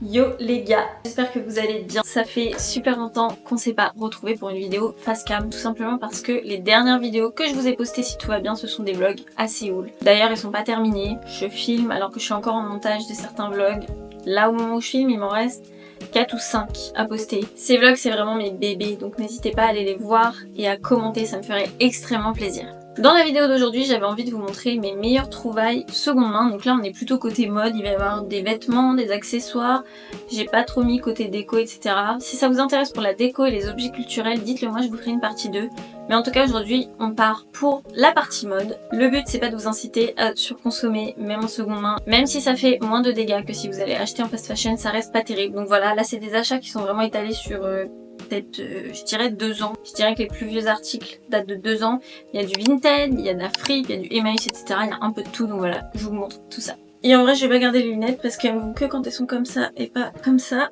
Yo les gars, j'espère que vous allez bien. Ça fait super longtemps qu'on s'est pas retrouvés pour une vidéo face cam, tout simplement parce que les dernières vidéos que je vous ai postées, si tout va bien, ce sont des vlogs à Séoul. D'ailleurs, ils sont pas terminés, je filme alors que je suis encore en montage de certains vlogs. Là au moment où je filme, il m'en reste 4 ou 5 à poster. Ces vlogs, c'est vraiment mes bébés, donc n'hésitez pas à aller les voir et à commenter, ça me ferait extrêmement plaisir. Dans la vidéo d'aujourd'hui, j'avais envie de vous montrer mes meilleures trouvailles seconde main. Donc là, on est plutôt côté mode, il va y avoir des vêtements, des accessoires. J'ai pas trop mis côté déco, etc. Si ça vous intéresse pour la déco et les objets culturels, dites-le moi, je vous ferai une partie 2. Mais en tout cas, aujourd'hui, on part pour la partie mode. Le but, c'est pas de vous inciter à surconsommer, même en seconde main. Même si ça fait moins de dégâts que si vous allez acheter en fast fashion, ça reste pas terrible. Donc voilà, là, c'est des achats qui sont vraiment étalés sur... peut-être, je dirais 2 ans. Je dirais que les plus vieux articles datent de 2 ans. Il y a du Vinted, il y a de la Fripe, il y a du Emmaüs, etc. Il y a un peu de tout, donc voilà, je vous montre tout ça. Et en vrai, je vais pas garder les lunettes parce qu'elles vont que quand elles sont comme ça et pas comme ça.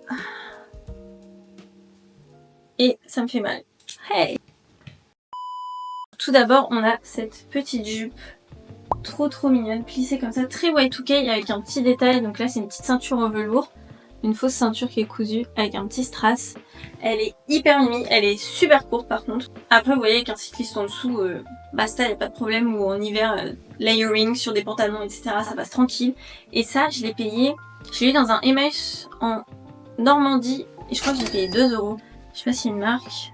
Et ça me fait mal. Hey! Tout d'abord, on a cette petite jupe trop mignonne, plissée comme ça, très Y2K avec un petit détail. Donc là, c'est une petite ceinture en velours. Une fausse ceinture qui est cousue avec un petit strass. Elle est hyper mimi, elle est super courte par contre. Après vous voyez avec un cycliste en dessous, basta, y a pas de problème. Ou en hiver, layering sur des pantalons, etc. Ça passe tranquille. Et ça, je l'ai payé, je l'ai eu dans un Emmaüs en Normandie. Et je crois que j'ai payé 2 €. Je sais pas s'il y a une marque.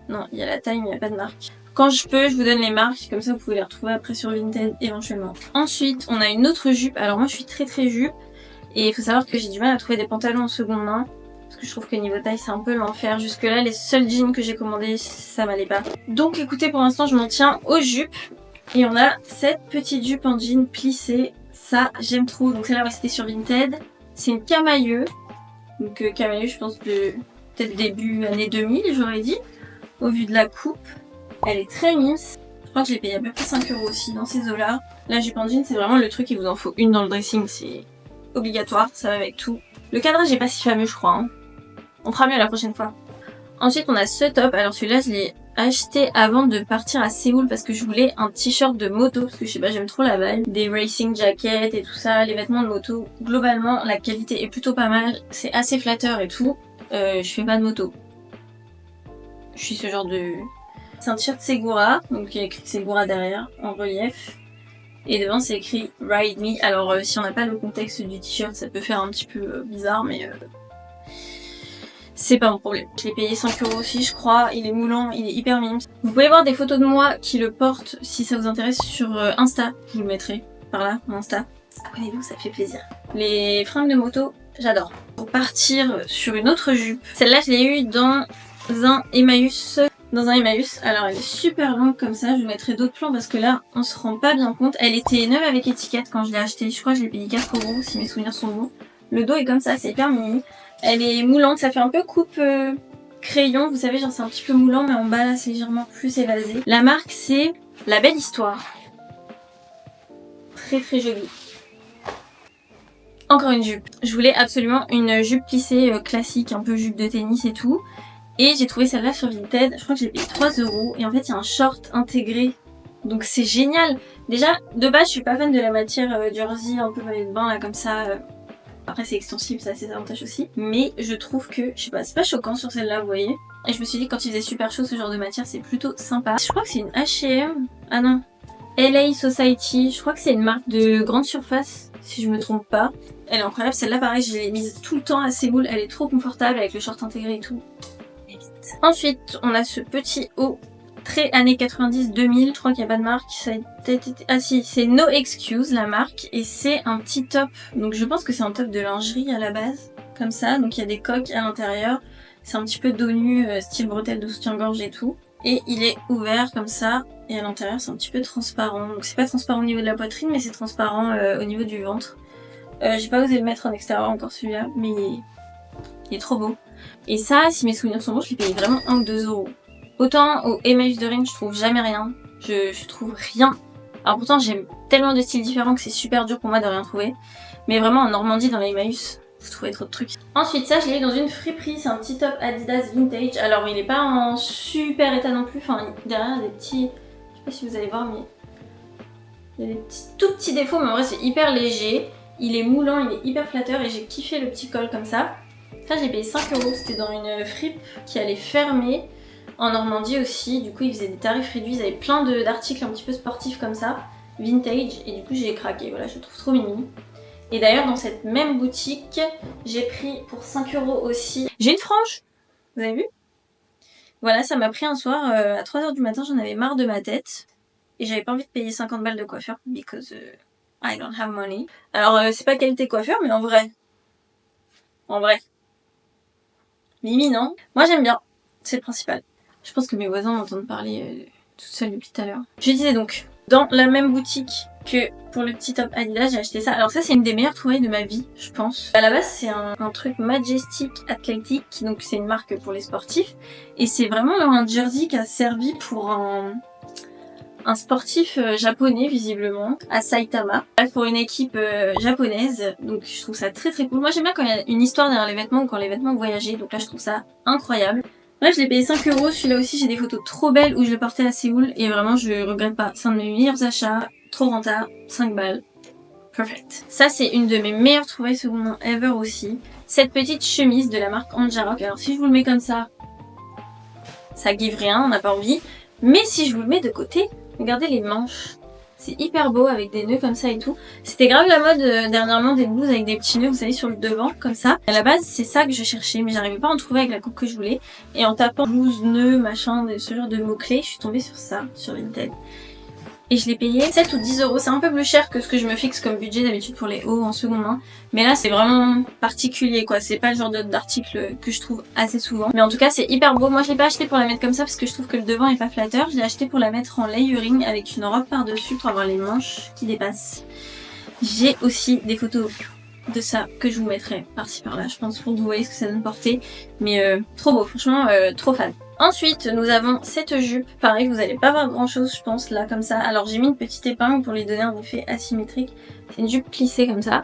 Non, il y a la taille mais il n'y a pas de marque. Quand je peux, je vous donne les marques, comme ça vous pouvez les retrouver après sur Vinted éventuellement. Ensuite, on a une autre jupe. Alors moi je suis très jupe. Et il faut savoir que j'ai du mal à trouver des pantalons en seconde main. Parce que je trouve que niveau taille c'est un peu l'enfer. Jusque là les seuls jeans que j'ai commandés ça m'allait pas. Donc écoutez, pour l'instant je m'en tiens aux jupes. Et on a cette petite jupe en jean plissée. Ça j'aime trop. Donc celle-là c'était sur Vinted. C'est une camailleux. Donc camailleux je pense de peut-être début année 2000 j'aurais dit. Au vu de la coupe. Elle est très mince. Je crois que je l'ai payé à peu près 5 € aussi dans ces eaux-là. La jupe en jean c'est vraiment le truc, il vous en faut une dans le dressing. C'est obligatoire, ça va avec tout. Le cadrage est pas si fameux je crois. Hein. On fera mieux la prochaine fois. Ensuite on a ce top. Alors celui-là je l'ai acheté avant de partir à Séoul parce que je voulais un t-shirt de moto. Parce que je sais pas, j'aime trop la vibe. Des racing jackets et tout ça, les vêtements de moto. Globalement la qualité est plutôt pas mal. C'est assez flatteur et tout. Je fais pas de moto. Je suis ce genre de... C'est un t-shirt Segura. Donc il y a écrit Segura derrière en relief. Et devant c'est écrit Ride Me. Alors si on n'a pas le contexte du t-shirt ça peut faire un petit peu bizarre mais c'est pas mon problème. Je l'ai payé 5 € aussi je crois. Il est moulant, il est hyper mignon. Vous pouvez voir des photos de moi qui le portent si ça vous intéresse sur Insta. Je vous le mettrai par là, mon Insta. Abonnez-vous, ça fait plaisir. Les fringues de moto, j'adore. Pour partir sur une autre jupe. Celle-là je l'ai eue dans un Emmaüs. Alors elle est super longue comme ça, je vous mettrai d'autres plans parce que là on se rend pas bien compte. Elle était neuve avec étiquette quand je l'ai achetée, je crois que je l'ai payé 4 € si mes souvenirs sont bons. Le dos est comme ça, c'est hyper mini. Elle est moulante, ça fait un peu coupe crayon, vous savez genre c'est un petit peu moulant mais en bas là c'est légèrement plus évasé. La marque c'est La Belle Histoire. Très jolie. Encore une jupe. Je voulais absolument une jupe plissée classique, un peu jupe de tennis et tout. Et j'ai trouvé celle-là sur Vinted, je crois que j'ai payé 3 € et en fait il y a un short intégré. Donc c'est génial. Déjà, de base je suis pas fan de la matière jersey, un peu maillot de bain là comme ça. Après c'est extensible, ça a ses avantages aussi. Mais je trouve que, je sais pas, c'est pas choquant sur celle-là vous voyez. Et je me suis dit quand il faisait super chaud ce genre de matière c'est plutôt sympa. Je crois que c'est une H&M. Ah non. LA Society, je crois que c'est une marque de grande surface si je me trompe pas. Elle est incroyable, celle-là pareil je l'ai mise tout le temps à Séoul, elle est trop confortable avec le short intégré et tout. Ensuite, on a ce petit haut très années 90-2000. Je crois qu'il n'y a pas de marque. Ça a été... Ah si, c'est No Excuse la marque. Et c'est un petit top. Donc je pense que c'est un top de lingerie à la base. Comme ça. Donc il y a des coques à l'intérieur. C'est un petit peu dos nu, style bretelle de soutien-gorge et tout. Et il est ouvert comme ça. Et à l'intérieur c'est un petit peu transparent. Donc c'est pas transparent au niveau de la poitrine mais c'est transparent au niveau du ventre. J'ai pas osé le mettre en extérieur encore celui-là. Mais il est trop beau. Et ça, si mes souvenirs sont bons, je l'ai payé vraiment 1 ou 2 €. Autant au Emmaüs de Rennes, je trouve jamais rien. Je trouve rien. Alors pourtant, j'aime tellement de styles différents que c'est super dur pour moi de rien trouver. Mais vraiment, en Normandie, dans les Emmaüs, vous trouvez trop de trucs. Ensuite, ça, je l'ai eu dans une friperie. C'est un petit top Adidas vintage. Alors, il est pas en super état non plus. Enfin, derrière, il y a des petits... Je sais pas si vous allez voir, mais... Il y a des petits, tout petits défauts, mais en vrai, c'est hyper léger. Il est moulant, il est hyper flatteur et j'ai kiffé le petit col comme ça. Ça j'ai payé 5 €, c'était dans une fripe qui allait fermer en Normandie aussi. Du coup ils faisaient des tarifs réduits, ils avaient plein d'articles un petit peu sportifs comme ça, vintage, et du coup j'ai craqué, voilà, je le trouve trop mimi. Et d'ailleurs dans cette même boutique, j'ai pris pour 5 € aussi. J'ai une frange, vous avez vu? Voilà, ça m'a pris un soir, à 3 h du matin, j'en avais marre de ma tête. Et j'avais pas envie de payer 50 balles de coiffure, because I don't have money. Alors c'est pas qualité coiffure, mais en vrai, Mimi, non? Moi j'aime bien, c'est le principal. Je pense que mes voisins m'entendent parler toute seule depuis tout à l'heure. Je disais donc, dans la même boutique que pour le petit top Adidas, j'ai acheté ça. Alors ça c'est une des meilleures trouvailles de ma vie, je pense. À la base c'est un truc Majestic Athletic, donc c'est une marque pour les sportifs. Et c'est vraiment un jersey qui a servi pour un sportif japonais visiblement à Saitama pour une équipe japonaise, donc je trouve ça très cool. Moi j'aime bien quand il y a une histoire derrière les vêtements ou quand les vêtements voyageaient, donc là je trouve ça incroyable. Bref, je l'ai payé 5 €, celui-là aussi j'ai des photos trop belles où je le portais à Séoul et vraiment je regrette pas, c'est un de mes meilleurs achats, trop rentable, 5 balles. Perfect. Ça c'est une de mes meilleures trouvailles seconde main ever aussi. Cette petite chemise de la marque Anjarok. Alors si je vous le mets comme ça give rien, on n'a pas envie. Mais si je vous le mets de côté, regardez les manches. C'est hyper beau avec des nœuds comme ça et tout. C'était grave la mode dernièrement des blouses avec des petits nœuds, vous savez, sur le devant, comme ça. À la base, c'est ça que je cherchais, mais j'arrivais pas à en trouver avec la coupe que je voulais. Et en tapant blouse, nœuds, machin, ce genre de mots-clés, je suis tombée sur ça, sur Vinted. Et je l'ai payé 7 ou 10 €. C'est un peu plus cher que ce que je me fixe comme budget d'habitude pour les hauts en seconde main. Mais là, c'est vraiment particulier, quoi. C'est pas le genre d'article que je trouve assez souvent. Mais en tout cas, c'est hyper beau. Moi, je l'ai pas acheté pour la mettre comme ça parce que je trouve que le devant est pas flatteur. Je l'ai acheté pour la mettre en layering avec une robe par-dessus pour avoir les manches qui dépassent. J'ai aussi des photos de ça que je vous mettrai par-ci par-là, je pense, pour que vous voyez ce que ça donne porter. Mais trop beau, franchement, trop fan. Ensuite, nous avons cette jupe. Pareil, vous allez pas voir grand chose, je pense, là, comme ça. Alors, j'ai mis une petite épingle pour lui donner un effet asymétrique. C'est une jupe plissée comme ça.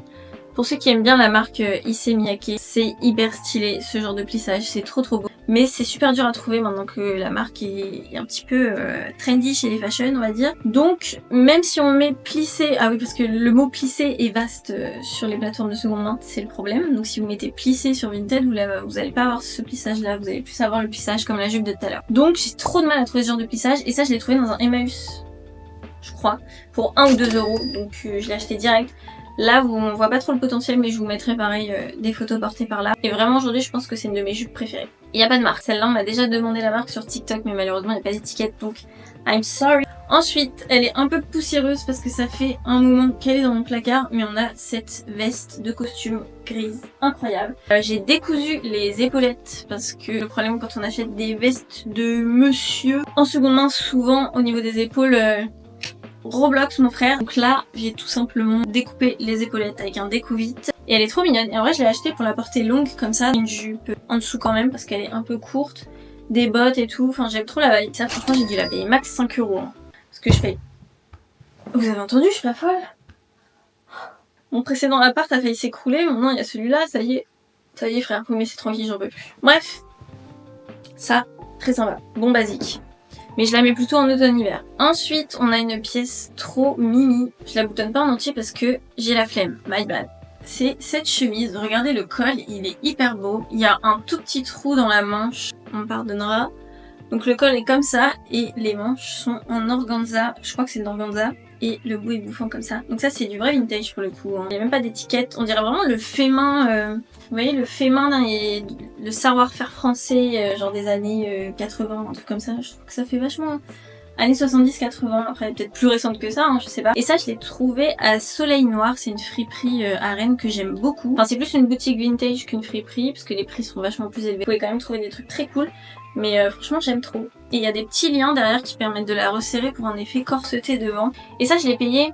Pour ceux qui aiment bien la marque Issey Miyake, c'est hyper stylé, ce genre de plissage. C'est trop beau. Mais c'est super dur à trouver maintenant que la marque est un petit peu trendy chez les fashion, on va dire. Donc, même si on met plissé... Ah oui, parce que le mot plissé est vaste sur les plateformes de seconde main, c'est le problème. Donc si vous mettez plissé sur Vinted, vous allez pas avoir ce plissage-là. Vous allez plus avoir le plissage comme la jupe de tout à l'heure. Donc j'ai trop de mal à trouver ce genre de plissage. Et ça, je l'ai trouvé dans un Emmaüs, je crois, pour 1 ou 2 €. Donc je l'ai acheté direct. Là, on voit pas trop le potentiel, mais je vous mettrai pareil des photos portées par là. Et vraiment, aujourd'hui, je pense que c'est une de mes jupes préférées. Il n'y a pas de marque. Celle-là, on m'a déjà demandé la marque sur TikTok, mais malheureusement, il n'y a pas d'étiquette, donc I'm sorry. Ensuite, elle est un peu poussiéreuse parce que ça fait un moment qu'elle est dans mon placard, mais on a cette veste de costume grise incroyable. J'ai décousu les épaulettes parce que le problème quand on achète des vestes de monsieur en seconde main, souvent au niveau des épaules... Roblox mon frère. Donc là j'ai tout simplement découpé les épaulettes avec un découvite et elle est trop mignonne. Et en vrai je l'ai achetée pour la porter longue comme ça, une jupe en dessous quand même parce qu'elle est un peu courte, des bottes et tout, enfin j'aime trop la vibe. Ça franchement j'ai dû la payer max 5 € hein, parce que je paye. Vous avez entendu, je suis pas folle. Mon précédent appart a failli s'écrouler, maintenant il y a celui-là, ça y est frère, vous me laissez tranquille, j'en peux plus. Bref, ça très sympa, bon basique. Mais je la mets plutôt en automne-hiver. Ensuite, on a une pièce trop mimi. Je la boutonne pas en entier parce que j'ai la flemme. My bad. C'est cette chemise. Regardez le col, il est hyper beau. Il y a un tout petit trou dans la manche. On me pardonnera. Donc le col est comme ça et les manches sont en organza. Je crois que c'est de l'organza. Et le bout est bouffant comme ça. Donc ça c'est du vrai vintage pour le coup. Hein. Il n'y a même pas d'étiquette. On dirait vraiment le fait main. Vous voyez le fait main et le savoir-faire français genre des années 80, un truc comme ça. Je trouve que ça fait vachement années 70-80. Après peut-être plus récente que ça, hein, je sais pas. Et ça je l'ai trouvé à Soleil Noir. C'est une friperie à Rennes que j'aime beaucoup. Enfin c'est plus une boutique vintage qu'une friperie parce que les prix sont vachement plus élevés. Vous pouvez quand même trouver des trucs très cool. Mais franchement j'aime trop. Et il y a des petits liens derrière qui permettent de la resserrer pour un effet corseté devant. Et ça je l'ai payé,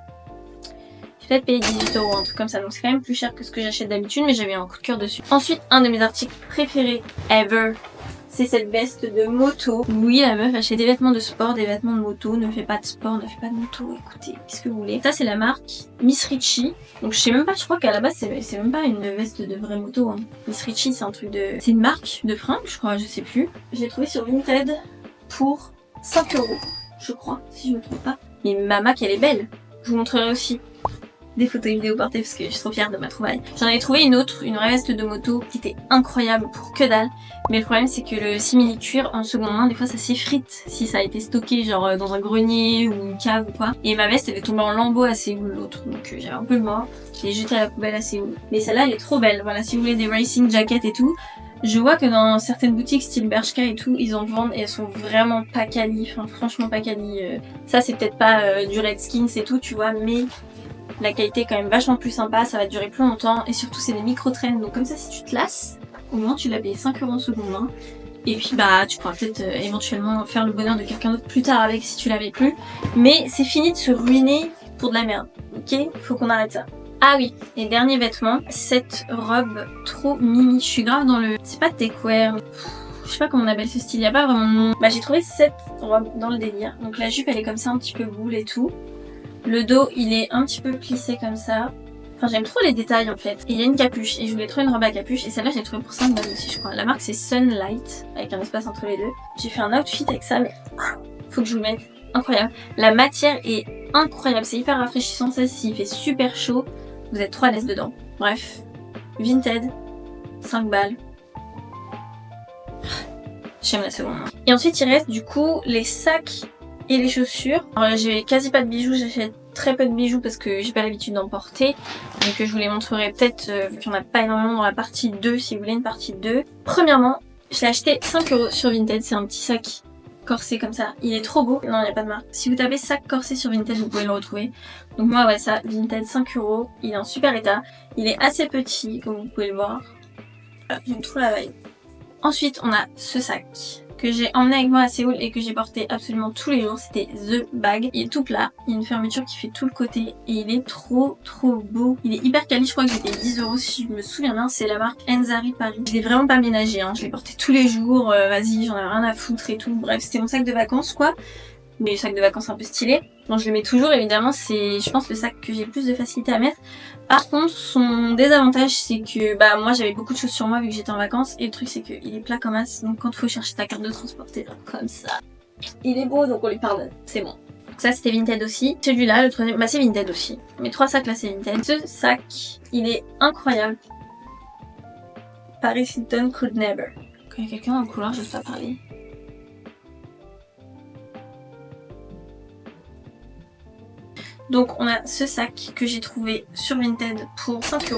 j'ai peut-être payé 18 €, un truc comme ça. Donc c'est quand même plus cher que ce que j'achète d'habitude, mais j'avais un coup de cœur dessus. Ensuite, un de mes articles préférés ever, c'est cette veste de moto. Oui, la meuf achète des vêtements de sport, des vêtements de moto, ne fait pas de sport, ne fait pas de moto, écoutez, qu'est-ce que vous voulez. Ça c'est la marque Miss Richie. Donc je sais même pas, je crois qu'à la base c'est même pas une veste de vraie moto. Hein. Miss Richie c'est un truc de... C'est une marque de fringues, je crois, je sais plus. Je l'ai trouvé sur Vinted pour 5 €, je crois, si je me trompe pas. Mais ma Mac elle est belle, je vous montrerai aussi des photos et vidéos portées parce que je suis trop fière de ma trouvaille. J'en avais trouvé une autre, une vraie veste de moto qui était incroyable pour que dalle. Mais le problème c'est que le simili-cuir en seconde main, des fois ça s'effrite si ça a été stocké genre dans un grenier ou une cave ou quoi. Et ma veste elle est tombée en lambeaux à Séoul l'autre, donc j'avais un peu le mort. Je l'ai jetée à la poubelle à Séoul. Mais celle-là elle est trop belle, voilà, si vous voulez des racing jackets et tout. Je vois que dans certaines boutiques style Bershka et tout, ils en vendent et elles sont vraiment pas quali, enfin franchement pas quali. Ça c'est peut-être pas du Redskins et tout, tu vois, mais la qualité est quand même vachement plus sympa, ça va durer plus longtemps et surtout c'est des micro-traînes, donc comme ça si tu te lasses, au moins tu l'as payé 5 € en seconde main. Et puis bah tu pourras peut-être éventuellement faire le bonheur de quelqu'un d'autre plus tard avec si tu l'avais plus. Mais c'est fini de se ruiner pour de la merde, ok? Faut qu'on arrête ça. Ah oui, et dernier vêtement, cette robe trop mimi, je suis grave dans le... C'est pas techwear, je sais pas comment on appelle ce style, y a pas vraiment de nom. Bah j'ai trouvé cette robe dans le délire, donc la jupe elle est comme ça un petit peu boule et tout. Le dos il est un petit peu plissé comme ça. Enfin j'aime trop les détails en fait. Et il y a une capuche, et je voulais trouver une robe à capuche, et celle-là j'ai trouvé pour 5 balles aussi je crois. La marque c'est Sunlight, avec un espace entre les deux. J'ai fait un outfit avec ça, mais faut que je vous le mette. Incroyable. La matière est incroyable, c'est hyper rafraîchissant, ça s'il fait super chaud. Vous êtes trop à l'aise dedans. Bref, Vinted, 5 balles. J'aime la seconde main. Et ensuite il reste du coup les sacs et les chaussures. Alors j'ai quasi pas de bijoux, j'achète très peu de bijoux parce que j'ai pas l'habitude d'en porter. Donc je vous les montrerai peut-être vu qu'il n'y en a pas énormément dans la partie 2 si vous voulez une partie 2. Premièrement, je l'ai acheté 5 € sur Vinted, c'est un petit sac corsé comme ça, il est trop beau. Non il n'y a pas de marque. Si vous tapez sac corsé sur Vinted vous pouvez le retrouver. Donc moi ouais ça, Vinted 5 €, il est en super état. Il est assez petit comme vous pouvez le voir. J'aime trop la vibe. Ensuite on a ce sac que j'ai emmené avec moi à Séoul et que j'ai porté absolument tous les jours, c'était The Bag. Il est tout plat, il y a une fermeture qui fait tout le côté et il est trop beau. Il est hyper quali, je crois que j'ai payé 10 € si je me souviens bien, c'est la marque Enzari Paris. Je l'ai vraiment pas ménagé, hein. Je l'ai porté tous les jours, vas-y j'en avais rien à foutre et tout. Bref c'était mon sac de vacances quoi, mais sac de vacances un peu stylé. Donc je le mets toujours évidemment, c'est je pense le sac que j'ai le plus de facilité à mettre. Par contre son désavantage c'est que bah moi j'avais beaucoup de choses sur moi vu que j'étais en vacances et le truc c'est qu'il est plat comme as, donc quand il faut chercher ta carte de transport t'es là comme ça. Il est beau donc on lui pardonne, c'est bon. Donc ça c'était Vinted aussi. Celui-là, le troisième, bah c'est Vinted aussi. Mes 3 sacs là c'est Vinted. Ce sac il est incroyable. Paris Hilton Could Never. Quand il y a quelqu'un dans le couloir je sais pas parler. Donc on a ce sac que j'ai trouvé sur Vinted pour 5 €.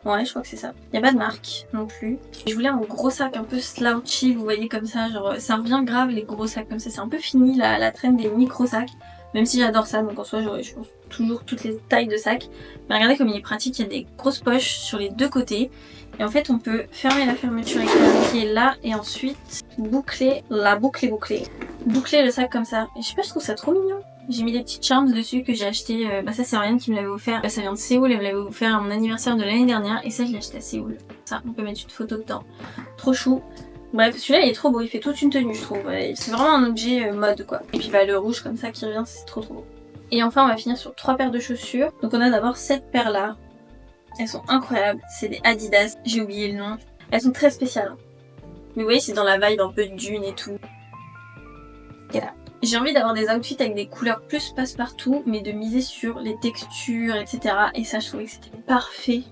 Ouais je crois que c'est ça. Il n'y a pas de marque non plus. Je voulais un gros sac un peu slouchy, vous voyez comme ça, genre ça revient grave les gros sacs comme ça. C'est un peu fini la traîne des micro sacs. Même si j'adore ça, donc en soi j'aurais je pense toujours toutes les tailles de sacs. Mais regardez comme il est pratique, il y a des grosses poches sur les deux côtés. Et en fait on peut fermer la fermeture éclairée qui est là et ensuite boucler le sac comme ça. Et je sais pas, je trouve ça trop mignon. J'ai mis des petits charms dessus que j'ai acheté, bah ça c'est Ariane qui me l'avait offert, ça vient de Séoul, elle me l'avait offert à mon anniversaire de l'année dernière et ça je l'ai acheté à Séoul. Ça on peut mettre une photo dedans, trop chou. Bref celui-là il est trop beau, il fait toute une tenue je trouve, c'est vraiment un objet mode quoi. Et puis bah le rouge comme ça qui revient c'est trop beau. Et enfin on va finir sur 3 paires de chaussures. Donc on a d'abord cette paire là, elles sont incroyables, c'est des Adidas, j'ai oublié le nom. Elles sont très spéciales. Mais vous voyez c'est dans la vibe un peu dune et tout. Voilà. J'ai envie d'avoir des outfits avec des couleurs plus passe-partout, mais de miser sur les textures, etc. Et ça, je trouvais que c'était parfait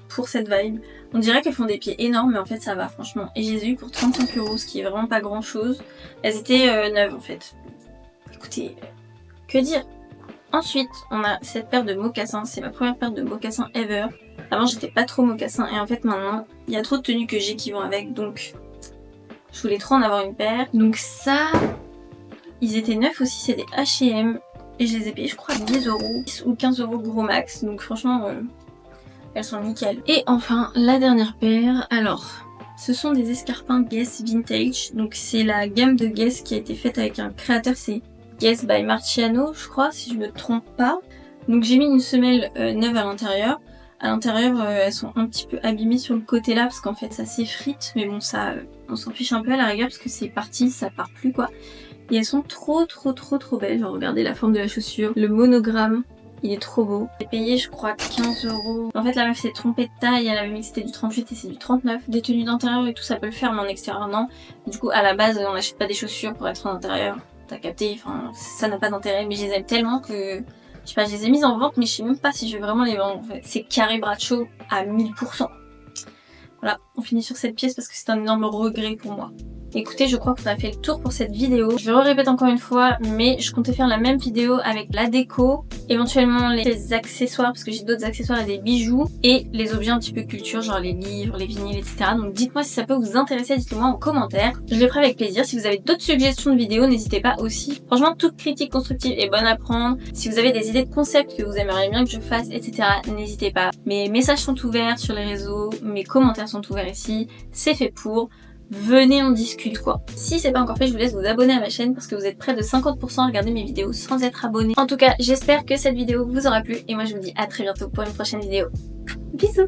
pour cette vibe. On dirait qu'elles font des pieds énormes, mais en fait, ça va, franchement. Et je les ai eues pour 35 €, ce qui est vraiment pas grand-chose. Elles étaient neuves, en fait. Écoutez, que dire? Ensuite, on a cette paire de mocassins. C'est ma première paire de mocassins ever. Avant, j'étais pas trop mocassin, et en fait, maintenant, il y a trop de tenues que j'ai qui vont avec, donc je voulais trop en avoir une paire. Donc ça... Ils étaient neufs aussi, c'est des H&M et je les ai payés je crois 10 € 10 ou 15 € gros max, donc franchement elles sont nickel. Et enfin la dernière paire, alors ce sont des escarpins Guess Vintage, donc c'est la gamme de Guess qui a été faite avec un créateur, c'est Guess by Marciano je crois si je me trompe pas. Donc j'ai mis une semelle neuve à l'intérieur. À l'intérieur elles sont un petit peu abîmées sur le côté là parce qu'en fait ça s'effrite, mais bon ça on s'en fiche un peu à la rigueur parce que c'est parti, ça part plus quoi. Et elles sont trop belles, genre regardez la forme de la chaussure, le monogramme, il est trop beau. J'ai payé je crois 15 €. En fait la meuf s'est trompée de taille, elle avait mis que c'était du 38 et c'est du 39. Des tenues d'intérieur et tout ça peut le faire mais en extérieur non. Du coup à la base on n'achète pas des chaussures pour être en intérieur, t'as capté, enfin ça n'a pas d'intérêt mais je les aime tellement que Je sais pas, je les ai mises en vente, mais je sais même pas si je vais vraiment les vendre en fait. C'est Carré Bradshaw à 1000%. Voilà, on finit sur cette pièce parce que c'est un énorme regret pour moi. Écoutez, je crois qu'on a fait le tour pour cette vidéo. Je vais répéter encore une fois, mais je comptais faire la même vidéo avec la déco, éventuellement les accessoires, parce que j'ai d'autres accessoires et des bijoux, et les objets un petit peu culture, genre les livres, les vinyles, etc. Donc dites-moi si ça peut vous intéresser, dites-le moi en commentaire. Je le ferai avec plaisir. Si vous avez d'autres suggestions de vidéos, n'hésitez pas aussi. Franchement, toute critique constructive est bonne à prendre. Si vous avez des idées de concepts que vous aimeriez bien que je fasse, etc., n'hésitez pas. Mes messages sont ouverts sur les réseaux, mes commentaires sont ouverts ici, c'est fait pour. Venez, on discute quoi. Si c'est pas encore fait, je vous laisse vous abonner à ma chaîne parce que vous êtes près de 50% à regarder mes vidéos sans être abonné. En tout cas, j'espère que cette vidéo vous aura plu et moi je vous dis à très bientôt pour une prochaine vidéo. Bisous!